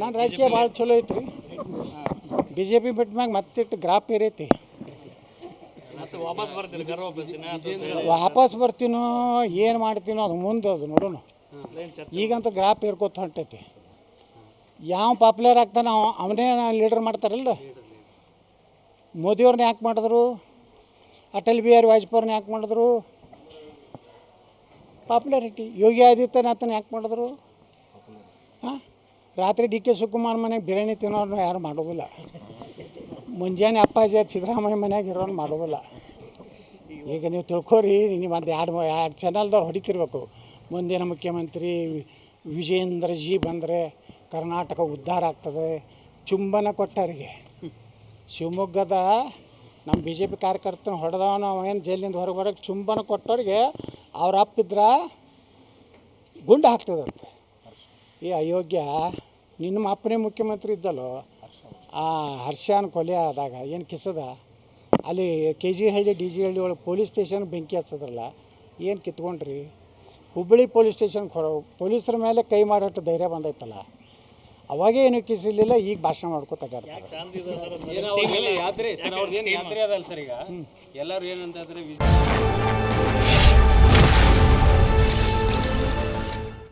ನಾನು ರಾಜಕೀಯ ಭಾಳ ಚಲೋ ಐತ್ರಿ. ಬಿ ಜೆ ಪಿ ಬಿಟ್ಟ ಮ್ಯಾಗ ಮತ್ತಿಟ್ಟು ಗ್ರಾಪ್ ಏರೈತಿ. ವಾಪಸ್ ಬರ್ತೀನೋ ಏನು ಮಾಡ್ತೀನೋ ಅದು ಮುಂದೆ ಅದು ನೋಡೋಣ. ಈಗಂತೂ ಗ್ರಾಪ್ ಏರ್ಕೋತ ಹೊಂಟೈತಿ. ಯಾವ ಪಾಪ್ಯುಲರ್ ಆಗ್ತಾನೆ ಅವನೇ ಲೀಡರ್ ಮಾಡ್ತಾರಲ್ಲ. ಮೋದಿಯವ್ರನ್ನ ಯಾಕೆ ಮಾಡಿದ್ರು, ಅಟಲ್ ಬಿಹಾರಿ ವಾಜಪೇಯಿಯವ್ರನ್ನ ಯಾಕೆ ಮಾಡಿದ್ರು, ಪಾಪ್ಯುಲಾರಿಟಿ. ಯೋಗಿ ಆದಿತ್ಯನಾಥನ ಯಾಕೆ ಮಾಡಿದ್ರು? ಹಾಂ, ರಾತ್ರಿ ಡಿ ಕೆ ಶಿವಕುಮಾರ್ ಮನೆಗೆ ಬಿರಿಯಾನಿ ತಿನ್ನೋರನ್ನ ಯಾರು ಮಾಡೋದಿಲ್ಲ. ಮುಂಜಾನೆ ಅಪ್ಪಾಜಿ ಸಿದ್ದರಾಮಯ್ಯ ಮನೆಯಾಗ ಇರೋನು ಮಾಡೋದಿಲ್ಲ. ಈಗ ನೀವು ತಿಳ್ಕೊರಿ, ನೀವು ಒಂದು ಎರಡು ಚಾನಲ್ದವ್ರು ಹೊಡಿತಿರ್ಬೇಕು. ಮುಂದಿನ ಮುಖ್ಯಮಂತ್ರಿ ವಿಜೇಂದ್ರ ಜಿ ಬಂದರೆ ಕರ್ನಾಟಕ ಉದ್ಧಾರ ಆಗ್ತದೆ. ಚುಂಬನ ಕೊಟ್ಟವರಿಗೆ ಶಿವಮೊಗ್ಗದ ನಮ್ಮ ಬಿ ಜೆ ಪಿ ಕಾರ್ಯಕರ್ತನ ಹೊಡೆದವನು ಏನು ಜೈಲಿಂದ ಹೊರಗೆ ಬರೋಕ್ಕೆ ಚುಂಬನ ಕೊಟ್ಟವ್ರಿಗೆ ಅವ್ರ ಅಪ್ಪಿದ್ರ ಗುಂಡು ಹಾಕ್ತದಂತೆ. ಈ ಅಯೋಗ್ಯ ನಿನ್ನ ಅಪ್ಪನೇ ಮುಖ್ಯಮಂತ್ರಿ ಇದ್ದಲ್ಲೋ, ಆ ಹರ್ಷನ ಕೊಲೆ ಆದಾಗ ಏನು ಕಿಸದ ಅಲ್ಲಿ ಕೆ ಜಿ ಹಳ್ಳಿ ಡಿ ಜಿ ಹಳ್ಳಿ ಒಳಗೆ ಪೊಲೀಸ್ ಸ್ಟೇಷನ್ ಬೆಂಕಿ ಹಚ್ಚದ್ರಲ್ಲ, ಏನು ಕಿತ್ಕೊಂಡ್ರಿ? ಹುಬ್ಬಳ್ಳಿ ಪೊಲೀಸ್ ಸ್ಟೇಷನ್ ಪೊಲೀಸರ ಮೇಲೆ ಕೈ ಮಾಡೋಷ್ಟು ಧೈರ್ಯ ಬಂದೈತಲ್ಲ, ಅವಾಗೇ ಏನು ಕಿಸಿಲಿಲ್ಲ. ಈಗ ಭಾಷಣ ಮಾಡ್ಕೋತಾರೆ. ಯಾತ್ರೆ ಸರ್, ಅವ್ರದ್ದು ಏನು ಯಾತ್ರೆ ಅದಲ್ಲ ಸರ್. ಈಗ ಎಲ್ಲರೂ ಏನಂತಂದರೆ